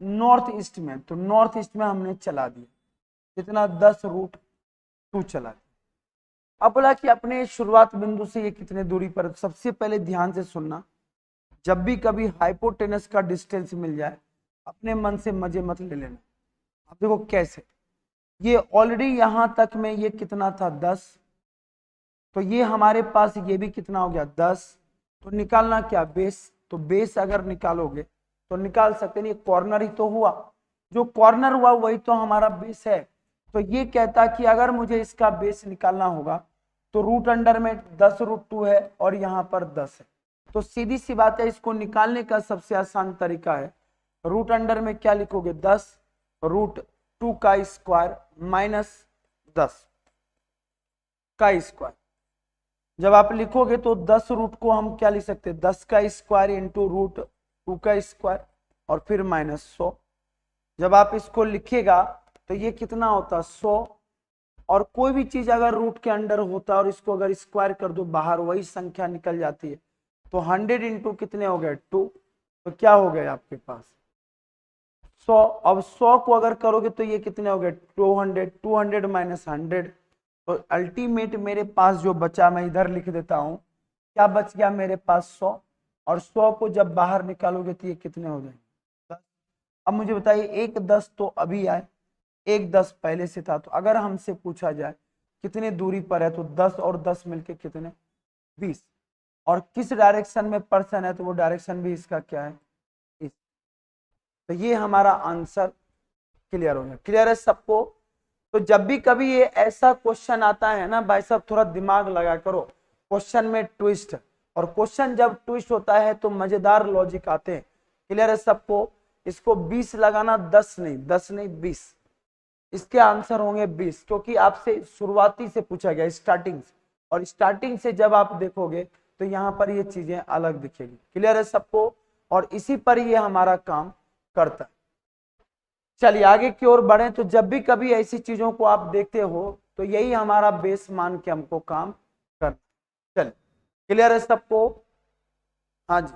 नॉर्थ ईस्ट में, तो नॉर्थ ईस्ट में हमने चला दिया कितना 10√2 चला दिया। अब बोला कि अपने शुरुआत बिंदु से ये कितने दूरी पर। सबसे पहले ध्यान से सुनना, जब भी कभी हाइपोटेनस का डिस्टेंस मिल जाए अपने मन से मजे मत ले लेना। अब देखो कैसे, ये ऑलरेडी यहां तक में ये कितना था 10, तो ये हमारे पास ये भी कितना हो गया 10। तो निकालना क्या बेस, तो बेस अगर निकालोगे तो निकाल सकते नहीं, कॉर्नर ही तो हुआ, जो कॉर्नर हुआ वही तो हमारा बेस है। तो ये कहता कि अगर मुझे इसका बेस निकालना होगा तो रूट अंडर में 10√2 है और यहाँ पर 10 है। तो सीधी सी बात है, इसको निकालने का सबसे आसान तरीका है रूट अंडर में क्या लिखोगे 10√2 का स्क्वायर माइनस 10 का स्क्वायर। जब आप लिखोगे तो 10 रूट को हम क्या लिख सकते हैं 10 का स्क्वायर इंटू √2 का स्क्वायर और फिर -100। जब आप इसको लिखेगा तो ये कितना होता 100, और कोई भी चीज अगर रूट के अंडर होता है और इसको अगर स्क्वायर कर दो बाहर वही संख्या निकल जाती है। तो 100 इंटू कितने हो गए 2, तो क्या हो गए आपके पास 100। अब 100 को अगर करोगे तो ये कितने हो गए 200, 200 माइनस 100। तो अल्टीमेट मेरे पास जो बचा मैं इधर लिख देता हूं, क्या बच गया मेरे पास 100, और 100 को जब बाहर निकालोगे तो ये कितने हो जाएंगे 10। अब मुझे बताइए एक 10 तो अभी आए, एक 10 पहले से था। तो अगर हमसे पूछा जाए कितने दूरी पर है तो 10 और 10 मिलके कितने 20। और किस डायरेक्शन में पर्सन है तो वो डायरेक्शन भी इसका क्या है, इस। तो ये हमारा आंसर क्लियर हो गया। क्लियर है सबको? तो जब भी कभी ये ऐसा क्वेश्चन आता है ना भाई साहब, थोड़ा दिमाग लगा करो, क्वेश्चन में ट्विस्ट, और क्वेश्चन जब ट्विस्ट होता है तो मजेदार लॉजिक आते हैं। क्लियर है सबको? इसको 20 लगाना, 10 नहीं, 10 नहीं 20, इसके आंसर होंगे 20, क्योंकि आपसे शुरुआती से पूछा गया, स्टार्टिंग से, और स्टार्टिंग से जब आप देखोगे तो यहाँ पर ये चीजें अलग दिखेगी। क्लियर है सबको? और इसी पर ये हमारा काम करता है। चलिए आगे की ओर बढ़े। तो जब भी कभी ऐसी चीजों को आप देखते हो तो यही हमारा बेस मान के हमको काम करना। चलिए क्लियर है सबको? हाँ जी।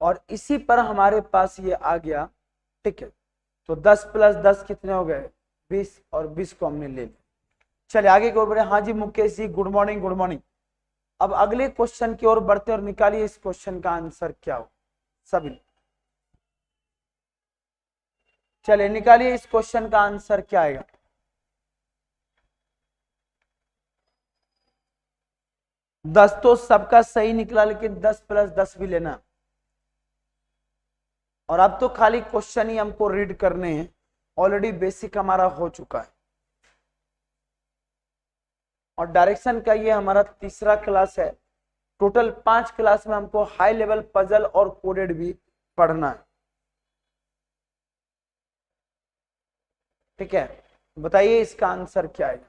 और इसी पर हमारे पास ये आ गया। ठीक है, तो 10 प्लस 10 कितने हो गए, 20, और 20 को हमने ले लिया। चलिए आगे की ओर बढ़े। हाँ जी Mukesh ji, good morning, good morning. अब अगले क्वेश्चन की ओर बढ़ते और निकालिए इस क्वेश्चन का आंसर क्या हो सभी। चलिए निकालिए इस क्वेश्चन का आंसर क्या आएगा। दस तो सबका सही निकला, लेकिन 10 प्लस 10 भी लेना। और अब तो खाली क्वेश्चन ही हमको रीड करने हैं, ऑलरेडी बेसिक हमारा हो चुका है। और डायरेक्शन का ये हमारा तीसरा क्लास है। टोटल 5 क्लास में हमको हाई लेवल पजल और कोडेड भी पढ़ना है। ठीक है, बताइए इसका आंसर क्या है।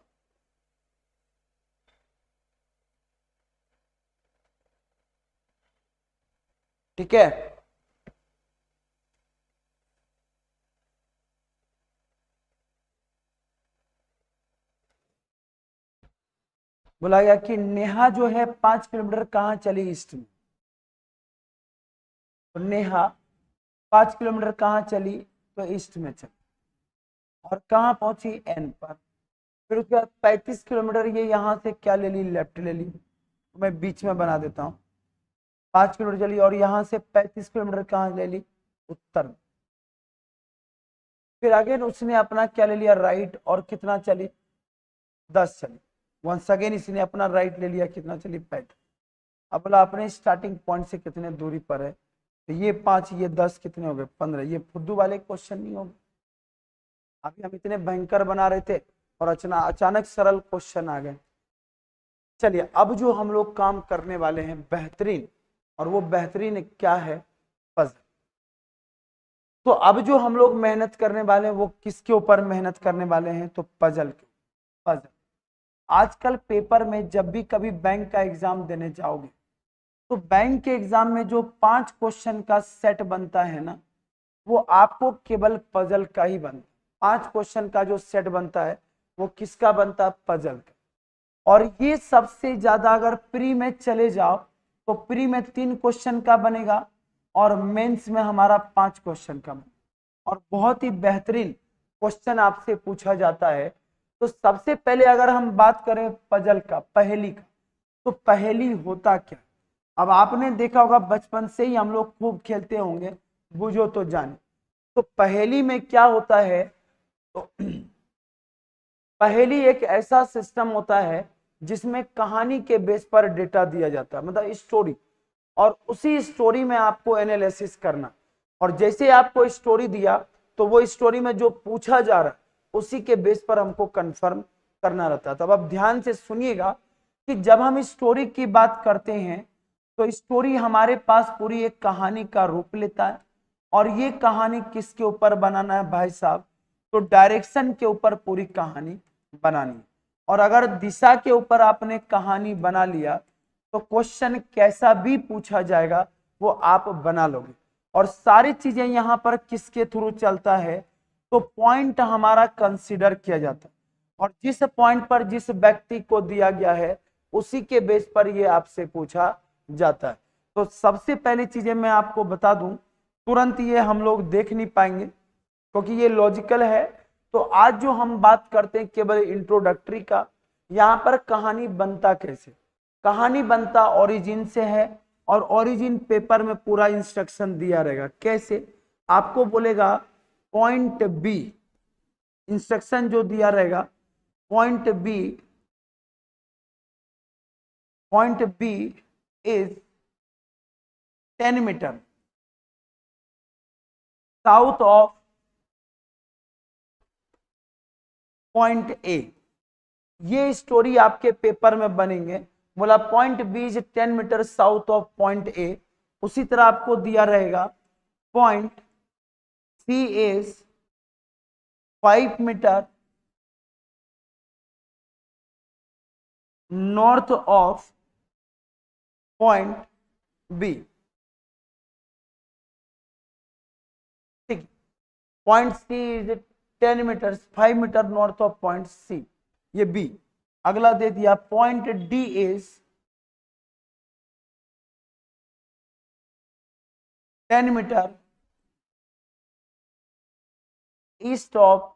ठीक है, बोला गया कि नेहा जो है 5 किलोमीटर कहाँ चली ईस्ट में। तो नेहा 5 किलोमीटर कहाँ चली, तो ईस्ट में चली, और कहाँ पहुंची, एन पर। फिर उसके बाद 35 किलोमीटर ये यहाँ से क्या ले ली, लेफ्ट ले ली। तो मैं बीच में बना देता हूँ। 5 किलोमीटर चली और यहाँ से 35 किलोमीटर कहाँ ले ली, उत्तर में। फिर अगेन उसने अपना क्या ले लिया, राइट, और कितना चली, 10 चली। वंस अगेन इसने अपना राइट ले लिया, कितना चली, 35। अब बोला अपने स्टार्टिंग पॉइंट से कितने दूरी पर है, तो ये 5, ये 10, कितने हो गए, 15। ये फुद्दू वाले क्वेश्चन नहीं होंगे। अभी हम इतने भयंकर बना रहे थे और अचानक सरल क्वेश्चन आ गए। चलिए अब जो हम लोग काम करने वाले हैं बेहतरीन, और वो बेहतरीन क्या है, पजल। तो अब जो हम लोग मेहनत करने वाले हैं वो किसके ऊपर मेहनत करने वाले हैं, तो पजल के। पजल आजकल पेपर में जब भी कभी बैंक का एग्जाम देने जाओगे तो बैंक के एग्जाम में जो 5 क्वेश्चन का सेट बनता है ना, वो आपको केवल पजल का ही बनता है। 5 क्वेश्चन का जो सेट बनता है वो किसका बनता है, पजल का। और ये सबसे ज्यादा अगर प्री में चले जाओ तो प्री में 3 क्वेश्चन का बनेगा और मेंस में हमारा 5 क्वेश्चन का बनेगा। और बहुत ही बेहतरीन क्वेश्चन आपसे पूछा जाता है। तो सबसे पहले अगर हम बात करें पजल का, पहेली का, तो पहेली होता क्या। अब आपने देखा होगा बचपन से ही हम लोग खूब खेलते होंगे, बुझो तो जाने। तो पहेली में क्या होता है, तो पहेली एक ऐसा सिस्टम होता है जिसमें कहानी के बेस पर डेटा दिया जाता है, मतलब स्टोरी, और उसी स्टोरी में आपको एनालिसिस करना। और जैसे आपको स्टोरी दिया तो वो स्टोरी में जो पूछा जा रहा है उसी के बेस पर हमको कंफर्म करना रहता है। तो अब ध्यान से सुनिएगा कि जब हम स्टोरी की बात करते हैं तो स्टोरी हमारे पास पूरी एक कहानी का रूप लेता है। और ये कहानी किसके ऊपर बनाना है भाई साहब, तो डायरेक्शन के ऊपर पूरी कहानी बनानी है। और अगर दिशा के ऊपर आपने कहानी बना लिया तो क्वेश्चन कैसा भी पूछा जाएगा वो आप बना लोगे। और सारी चीजें यहाँ पर किसके थ्रू चलता है, तो पॉइंट हमारा कंसीडर किया जाता है। और जिस पॉइंट पर जिस व्यक्ति को दिया गया है उसी के बेस पर ये आपसे पूछा जाता है। तो सबसे पहली चीजें मैं आपको बता दूं, तुरंत ये हम लोग देख नहीं पाएंगे क्योंकि ये लॉजिकल है। तो आज जो हम बात करते हैं केवल इंट्रोडक्टरी का, यहाँ पर कहानी बनता कैसे। कहानी बनता ओरिजिन से है, और ओरिजिन पेपर में पूरा इंस्ट्रक्शन दिया रहेगा। कैसे, आपको बोलेगा पॉइंट बी, इंस्ट्रक्शन जो दिया रहेगा, point B is 10 metre south of point A. ये स्टोरी आपके पेपर में बनेंगे। बोला point B is 10 metre south of point A. उसी तरह आपको दिया रहेगा point C is 5 metre north of point B. ठीक, point C is 10 metre 5 metre north of point C, ये बी। अगला दे दिया point D is 10 metre east of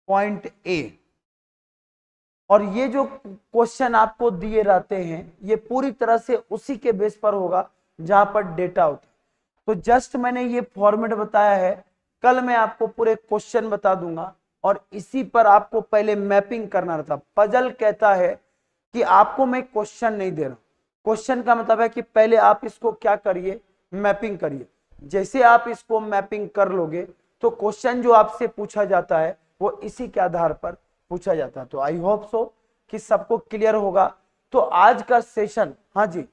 point A. और ये जो क्वेश्चन आपको दिए रहते हैं ये पूरी तरह से उसी के बेस पर होगा जहां पर डेटा होता है। तो जस्ट मैंने ये फॉर्मेट बताया है, कल मैं आपको पूरे क्वेश्चन बता दूंगा और इसी पर आपको पहले मैपिंग करना रहता। पजल कहता है कि आपको मैं क्वेश्चन नहीं दे रहा, क्वेश्चन का मतलब है कि पहले आप इसको क्या करिए, मैपिंग करिए। जैसे आप इसको मैपिंग कर लोगे तो क्वेश्चन जो आपसे पूछा जाता है वो इसी के आधार पर पूछा जाता है। तो आई होप सो कि सबको क्लियर होगा। तो आज का सेशन, हाँ जी,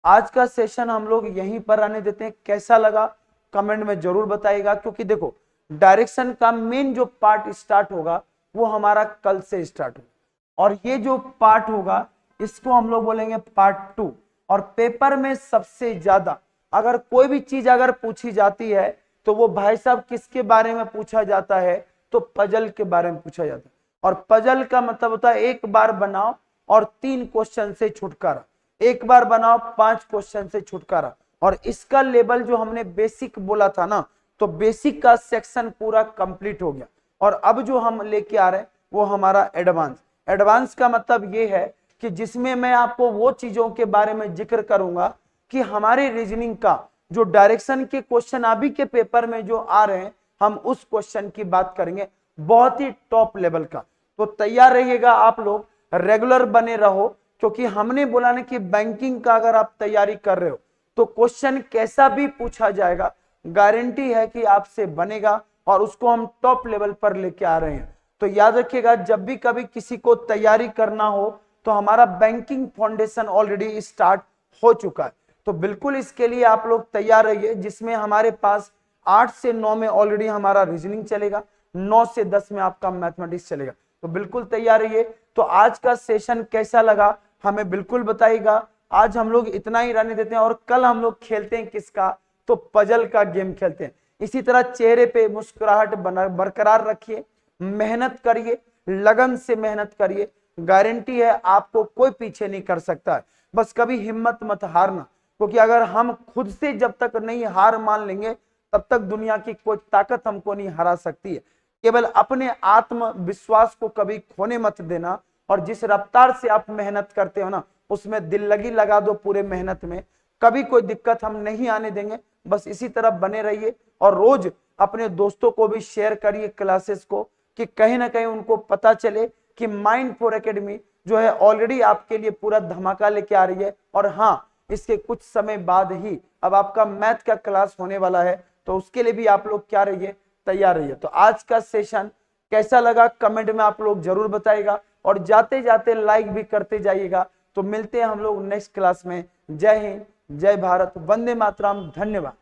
आज का सेशन हम लोग यहीं पर आने देते हैं। कैसा लगा कमेंट में जरूर बताइएगा, क्योंकि देखो डायरेक्शन का मेन जो पार्ट स्टार्ट होगा वो हमारा कल से स्टार्ट होगा और ये जो पार्ट होगा इसको हम लोग बोलेंगे पार्ट 2। और पेपर में सबसे ज्यादा अगर कोई भी चीज अगर पूछी जाती है तो वो भाई साहब किसके बारे में पूछा जाता है, तो पजल के बारे में पूछा जाता है। और पजल का मतलब होता है एक बार बनाओ और 3 क्वेश्चन से छुटकारा, एक बार बनाओ 5 क्वेश्चन से छुटकारा। और इसका लेवल जो हमने बेसिक बोला था ना, तो बेसिक का सेक्शन पूरा कंप्लीट हो गया और अब जो हम लेके आ रहे हैं वो हमारा एडवांस। एडवांस का मतलब ये है कि जिसमें मैं आपको वो चीजों के बारे में जिक्र करूंगा कि हमारे रीजनिंग का जो डायरेक्शन के क्वेश्चन अभी के पेपर में जो आ रहे हैं हम उस क्वेश्चन की बात करेंगे, बहुत ही टॉप लेवल का। तो तैयार रहिएगा आप लोग, रेगुलर बने रहो, क्योंकि हमने बोला ना कि बैंकिंग का अगर आप तैयारी कर रहे हो तो क्वेश्चन कैसा भी पूछा जाएगा, गारंटी है कि आपसे बनेगा और उसको हम टॉप लेवल पर लेके आ रहे हैं। तो याद रखिएगा जब भी कभी किसी को तैयारी करना हो तो हमारा बैंकिंग फाउंडेशन ऑलरेडी स्टार्ट हो चुका है। तो बिल्कुल इसके लिए आप लोग तैयार रहिए, जिसमें हमारे पास 8 से 9 में ऑलरेडी हमारा रीजनिंग चलेगा, 9 से 10 में आपका मैथमेटिक्स चलेगा। तो बिल्कुल तैयार रहिए। तो आज का सेशन कैसा लगा हमें बिल्कुल बताइएगा। आज हम लोग इतना ही रहने देते हैं और कल हम लोग खेलते हैं किसका, तो पजल का गेम खेलते हैं। इसी तरह चेहरे पे मुस्कुराहट बरकरार रखिए, मेहनत करिए, लगन से मेहनत करिए, गारंटी है आपको कोई पीछे नहीं कर सकता है। बस कभी हिम्मत मत हारना, क्योंकि अगर हम खुद से जब तक नहीं हार मान लेंगे तब तक दुनिया की कोई ताकत हमको नहीं हरा सकती है। केवल अपने आत्मविश्वास को कभी खोने मत देना और जिस रफ्तार से आप मेहनत करते हो ना उसमें दिल लगी लगा दो पूरे मेहनत में, कभी कोई दिक्कत हम नहीं आने देंगे। बस इसी तरह बने रहिए और रोज अपने दोस्तों को भी शेयर करिए क्लासेस को, कि कहीं ना कहीं उनको पता चले कि माइंड4 एकेडमी जो है ऑलरेडी आपके लिए पूरा धमाका लेके आ रही है। और हाँ, इसके कुछ समय बाद ही अब आपका मैथ का क्लास होने वाला है, तो उसके लिए भी आप लोग क्या रहिए, तैयार रहिए। तो आज का सेशन कैसा लगा कमेंट में आप लोग जरूर बताइएगा और जाते जाते लाइक भी करते जाइएगा। तो मिलते हैं हम लोग नेक्स्ट क्लास में। जय हिंद, जय भारत, वंदे मातरम, धन्यवाद।